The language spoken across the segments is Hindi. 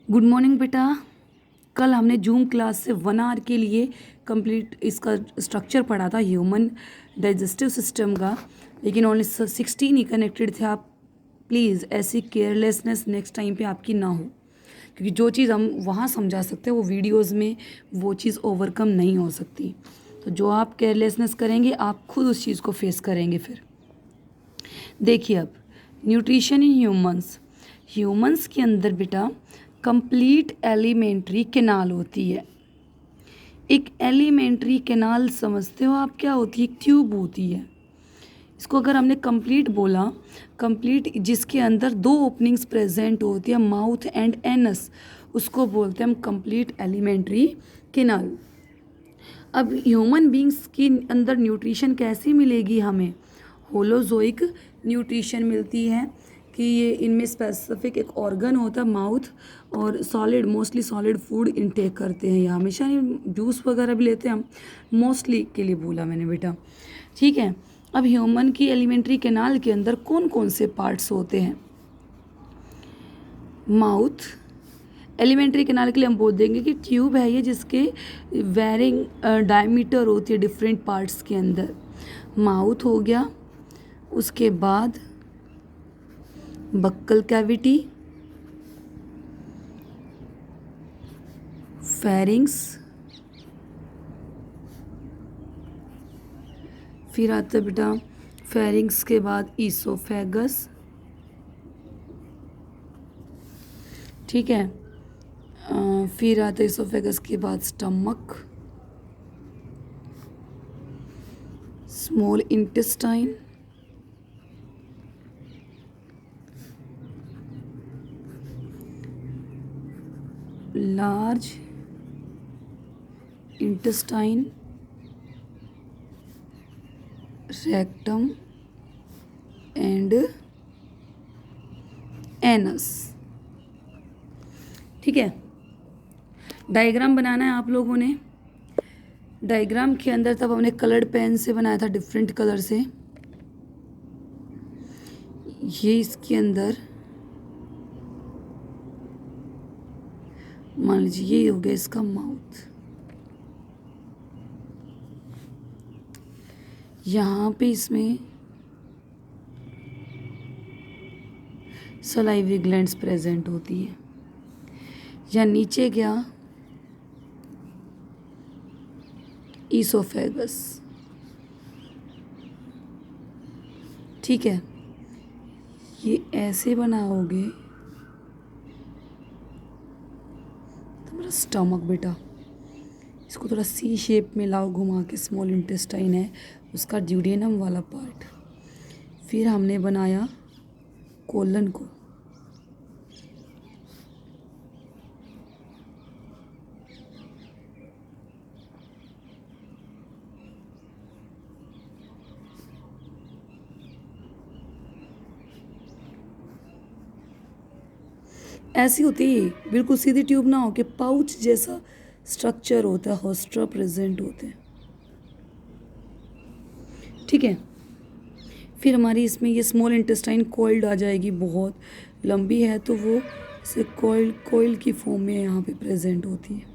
गुड मॉर्निंग बेटा। कल हमने जूम क्लास से 1 आवर के लिए कंप्लीट इसका स्ट्रक्चर पढ़ा था ह्यूमन डाइजेस्टिव सिस्टम का, लेकिन ओनली 16 ही कनेक्टेड थे। आप प्लीज़ ऐसी केयरलेसनेस नेक्स्ट टाइम पे आपकी ना हो, क्योंकि जो चीज़ हम वहाँ समझा सकते हैं वो वीडियोस में वो चीज़ ओवरकम नहीं हो सकती। तो जो आप केयरलेसनेस करेंगे आप खुद उस चीज़ को फेस करेंगे। फिर देखिए अब न्यूट्रिशन इन ह्यूमंस के अंदर बेटा कंप्लीट एलिमेंट्री कैनाल होती है। एक एलिमेंट्री कैनाल समझते हो आप क्या होती है? एक ट्यूब होती है। इसको अगर हमने कंप्लीट बोला, कंप्लीट जिसके अंदर 2 ओपनिंग्स प्रेजेंट होती है, माउथ एंड एनस, उसको बोलते हैं हम कंप्लीट एलिमेंट्री कैनाल। अब ह्यूमन बींग्स के अंदर न्यूट्रिशन कैसी मिलेगी हमें? होलोजोइक न्यूट्रिशन मिलती है कि ये इनमें स्पेसिफिक एक ऑर्गन होता है माउथ, और solid mostly solid food intake करते हैं। या हमेशा नहीं, जूस वगैरह भी लेते हैं हम, मोस्टली के लिए बोला मैंने बेटा, ठीक है। अब ह्यूमन की एलिमेंट्री कैनाल के अंदर कौन कौन से पार्ट्स होते हैं? माउथ एलिमेंट्री कैनाल के लिए हम बोल देंगे कि ट्यूब है ये, जिसके वेरिंग डायमीटर होती है डिफरेंट पार्ट्स के अंदर। माउथ हो गया, उसके बाद बक्कल कैविटी, फेरिंग्स, फिर आता है बेटा फेरिंग्स के बाद ईसोफेगस, ठीक है। फिर आता है ईसोफेगस के बाद stomach, small intestine, large intestine, rectum and anus, ठीक है। डायग्राम बनाना है आप लोगों ने। डायग्राम के अंदर तब हमने कलर्ड पेन से बनाया था, डिफरेंट कलर से। ये इसके अंदर मान लीजिए ये हो गया इसका माउथ। यहाँ पे इसमें सलाइवरी ग्लैंड्स प्रेजेंट होती है। या नीचे गया ईसोफेगस, ठीक है। ये ऐसे बनाओगे तो मेरा स्टमक बेटा, इसको थोड़ा सी शेप में लाओ घुमा के, स्मॉल इंटेस्टाइन है उसका ड्यूडेनम वाला पार्ट। फिर हमने बनाया कोलन को, ऐसी होती है बिल्कुल सीधी ट्यूब ना हो के पाउच जैसा स्ट्रक्चर होता है, होस्ट्रा प्रेजेंट होते हैं, ठीक है। फिर हमारी इसमें ये स्मॉल इंटेस्टाइन कॉइल्ड आ जाएगी, बहुत लंबी है तो वो से कोयल की फॉर्म में यहाँ पे प्रेजेंट होती है।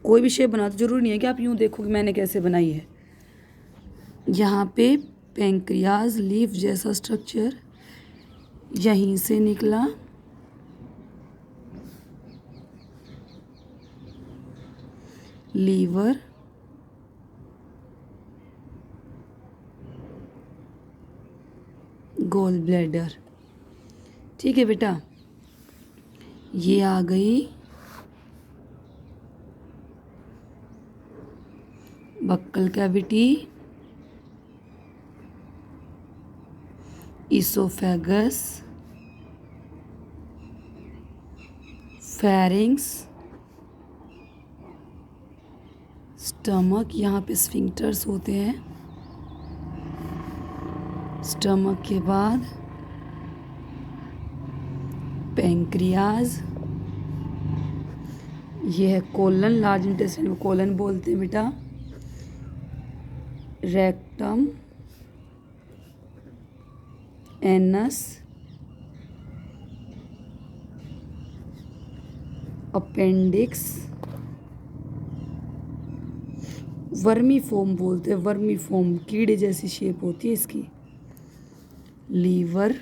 कोई भी शेप बना तो जरूरी नहीं है कि आप यूँ देखो कि मैंने कैसे बनाई है। यहाँ पे पैंक्रियाज लीफ जैसा स्ट्रक्चर यहीं से निकला, लीवर, गोल ब्लैडर, ठीक है बेटा। ये आ गई buccal cavity, oesophagus, pharynx, stomach, यहाँ पे स्फिंक्टर्स होते हैं। स्टमक के बाद पैंक्रियाज, ये है कोलन, लार्ज इंटेस्टाइन को कोलन बोलते हैं बेटा। रेक्टम, एनस, अपेंडिक्स, वर्मीफॉर्म बोलते हैं, वर्मीफॉर्म कीड़े जैसी शेप होती है इसकी, लीवर,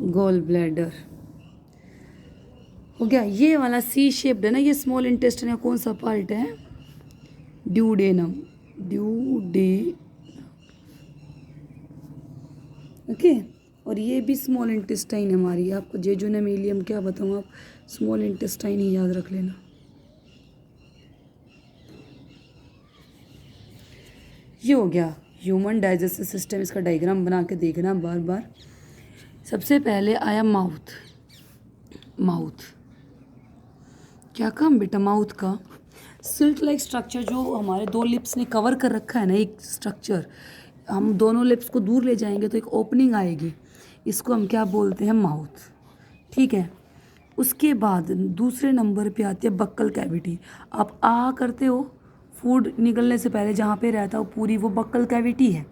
गॉल ब्लैडर। हो गया। ये वाला सी शेप्ड है ना, ये स्मॉल इंटेस्टाइन का कौन सा पार्ट है? ड्यूडेनम, ड्यूडे, ओके। और ये भी स्मॉल इंटेस्टाइन है हमारी। आपको जेजुनोमिलियम क्या बताऊँ, आप स्मॉल इंटेस्टाइन ही याद रख लेना। ये हो गया ह्यूमन डाइजेस्टिव सिस्टम। इसका डायग्राम बना के देखना बार बार। सबसे पहले आया माउथ। माउथ क्या काम बेटा माउथ का? सिल्ट लाइक स्ट्रक्चर जो हमारे दो लिप्स ने कवर कर रखा है ना, एक स्ट्रक्चर, हम दोनों लिप्स को दूर ले जाएंगे तो एक ओपनिंग आएगी, इसको हम क्या बोलते हैं? माउथ। ठीक है। उसके बाद दूसरे नंबर पे आती है बक्कल कैविटी। आप आ करते हो, फूड निकलने से पहले जहाँ पे रहता हो पूरी, वो बक्कल कैविटी है।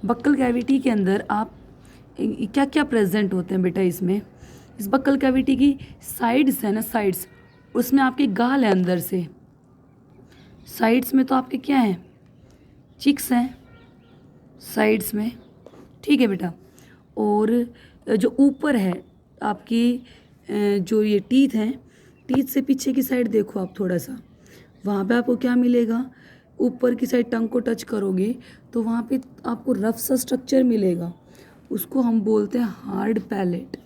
बक्कल कैविटी के अंदर आप क्या क्या प्रेजेंट होते हैं बेटा? इसमें इस बक्कल कैविटी की साइड्स है ना, साइड्स, उसमें आपके गाल है अंदर से। साइड्स में तो आपके क्या हैं? चिक्स हैं साइड्स में। ठीक है बेटा। और जो ऊपर है आपकी जो ये टीथ हैं, टीथ से पीछे की साइड देखो आप थोड़ा सा, वहाँ पे आपको क्या मिलेगा? ऊपर की साइड टंग को टच करोगे तो वहाँ पे आपको रफ सा स्ट्रक्चर मिलेगा, उसको हम बोलते हैं हार्ड पैलेट।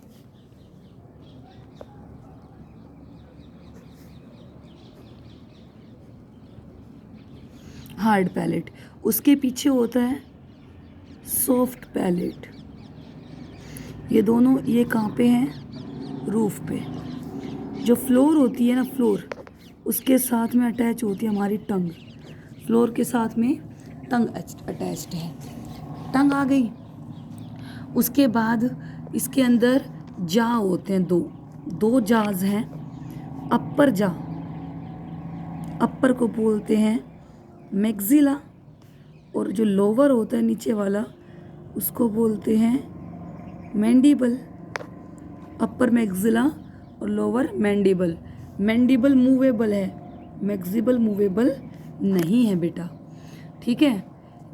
Hard palate. उसके पीछे होता है सॉफ्ट पैलेट। ये दोनों ये कहाँ पे हैं? रूफ पे। जो फ्लोर होती है ना, फ्लोर, उसके साथ में अटैच होती है हमारी टंग। फ्लोर के साथ में टंग अटैच्ड है। टंग आ गई। उसके बाद इसके अंदर जा होते हैं, दो जाज हैं। अपर जा, अपर को बोलते हैं मैक्सिला, और जो लोअर होता है नीचे वाला, उसको बोलते हैं मैंडिबल। अपर मैक्सिला और लोअर मैंडिबल। मैंडिबल मूवेबल है, मैक्सिबल मूवेबल नहीं है बेटा। ठीक है।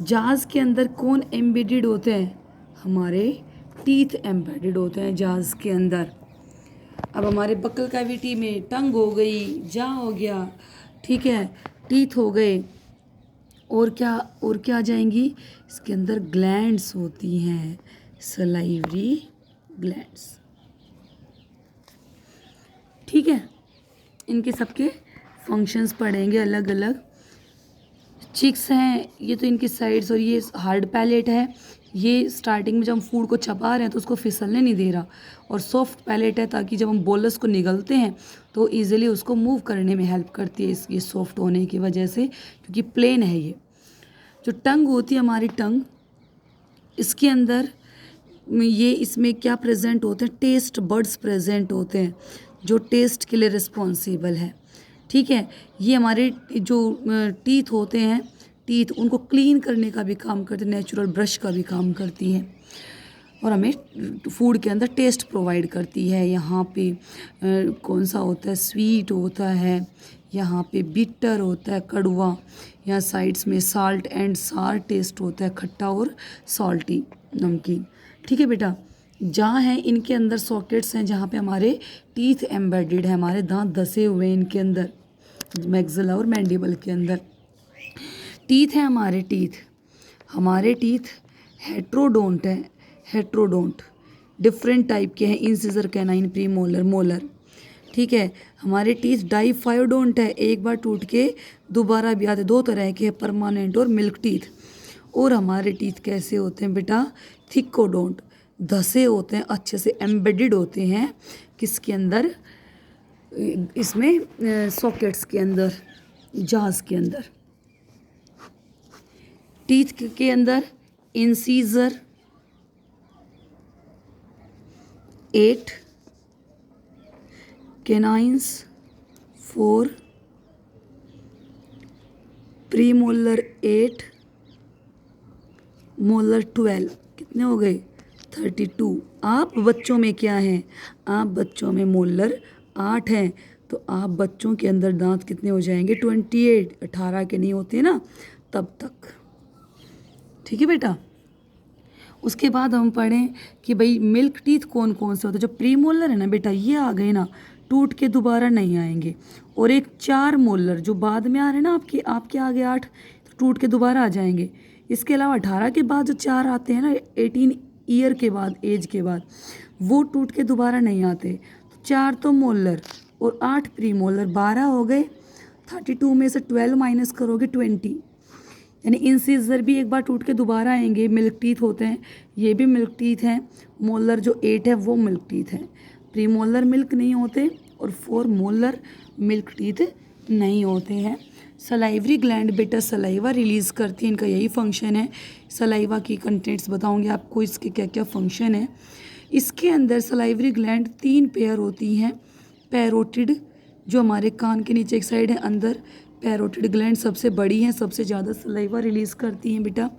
जाज के अंदर कौन एम्बेडेड होते हैं? हमारे टीथ एम्बेडेड होते हैं जाज के अंदर। अब हमारे बक्कल कैविटी में टंग हो गई, जा हो गया, ठीक है, टीथ हो गए, और क्या आ जाएंगी? इसके अंदर ग्लैंड्स होती हैं, सलाइवरी ग्लैंड्स। ठीक है। इनके सबके फंक्शंस पढ़ेंगे अलग अलग। चिक्स हैं ये तो इनकी साइड्स, और ये हार्ड पैलेट है, ये स्टार्टिंग में जब हम फूड को चबा रहे हैं तो उसको फिसलने नहीं दे रहा। और सॉफ्ट पैलेट है ताकि जब हम बोलस को निगलते हैं तो इजीली उसको मूव करने में हेल्प करती है, ये सॉफ्ट होने की वजह से, क्योंकि प्लेन है ये। जो टंग होती है हमारी टंग, इसके अंदर ये इसमें क्या प्रेजेंट होते हैं? टेस्ट बड्स प्रेजेंट होते हैं जो टेस्ट के लिए रिस्पॉन्सिबल है। ठीक है। ये हमारे जो टीथ होते हैं, टीथ उनको क्लीन करने का भी काम करते हैं, नेचुरल ब्रश का भी काम करती है, और हमें फूड के अंदर टेस्ट प्रोवाइड करती है। यहाँ पे कौन सा होता है? स्वीट होता है, यहाँ पे बिटर होता है, कड़वा, यहाँ साइड्स में साल्ट एंड सार टेस्ट होता है, खट्टा और सॉल्टी, नमकीन। ठीक है बेटा। जहाँ हैं इनके अंदर सॉकेट्स हैं जहाँ पे हमारे टीथ एम्बेडेड है, हमारे दांत धसे हुए हैं इनके अंदर, मैक्सिला और मैंडिबल के अंदर। टीथ है हमारे टीथ हेट्रोडोंट है, हेट्रोडोंट डिफरेंट टाइप के हैं, incisor, canine, pre molar, molar. ठीक है। हमारे टीथ डाइफायोडोंट है, एक बार टूट के दोबारा भी आते, दो तरह के हैं, परमानेंट और मिल्क टीथ। और हमारे टीथ कैसे होते हैं बेटा? थिकोडोंट, धसे होते हैं, अच्छे से एम्बेडेड होते हैं, किसके अंदर? इसमें सॉकेट्स के अंदर, जाज के अंदर। टीथ के अंदर incisor 8, canines 4, pre molar 8, molar 12, कितने हो गए 32। आप बच्चों में क्या हैं, आप बच्चों में मोलर 8 हैं, तो आप बच्चों के अंदर दांत कितने हो जाएंगे 28, 18 के नहीं होते ना तब तक। ठीक है बेटा। उसके बाद हम पढ़ें कि भाई मिल्क टीथ कौन कौन से होते हैं। जो प्री मोलर है ना बेटा, ये आ गए ना, टूट के दोबारा नहीं आएंगे। और एक 4 मोलर जो बाद में आ रहे हैं ना, आपके आगे 8, तो टूट के दोबारा आ जाएंगे। इसके अलावा 18 के बाद जो 4 आते हैं ना, 18 ईयर के बाद, एज के बाद, वो टूट के दोबारा नहीं आते। तो 4 तो मोलर और 8 प्री मोलर, 12 हो गए। 32 में से 12 माइनस करोगे 20, यानी इंसिजर भी एक बार टूट के दोबारा आएंगे। मिल्क टीथ होते हैं, ये भी मिल्क टीथ हैं। मोलर जो 8 है वो मिल्क टीथ है। प्री मोलर मिल्क नहीं होते और 4 मोलर मिल्क टीथ नहीं होते हैं। सलाइवरी ग्लैंड बेटा सलाइवा रिलीज़ करती है, इनका यही फंक्शन है। सलाइवा की कंटेंट्स बताऊंगी आपको, इसके क्या क्या फंक्शन है। इसके अंदर सलाइवरी ग्लैंड 3 पेयर होती हैं। पैरोटिड जो हमारे कान के नीचे एक साइड है अंदर, पैरोटिड ग्लैंड सबसे बड़ी हैं, सबसे ज़्यादा सलाइवा रिलीज़ करती हैं बेटा।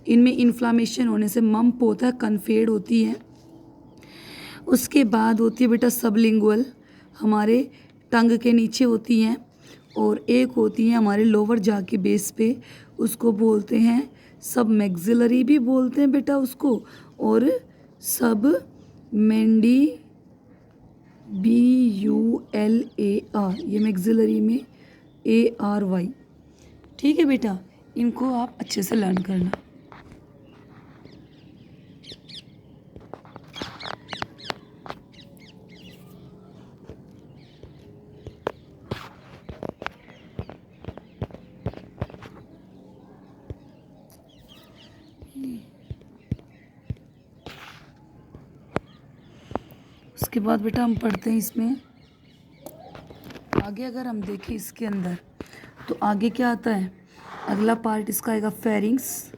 इनमें इन्फ्लामेशन होने से मम्प होता है, कन्फेड होती है। उसके बाद होती है बेटा सबलिंगुअल, हमारे टंग के नीचे होती हैं। और एक होती है हमारे लोअर जा के बेस पे, उसको बोलते हैं सब मैक्सिलरी भी बोलते हैं बेटा उसको, और सब मैंडी BULAR, ये मैक्सिलरी में ARY। ठीक है बेटा, इनको आप अच्छे से लर्न करना। उसके बाद बेटा हम पढ़ते हैं इसमें आगे। अगर हम देखें इसके अंदर तो आगे क्या आता है, अगला पार्ट इसका आएगा फेरिंग्स।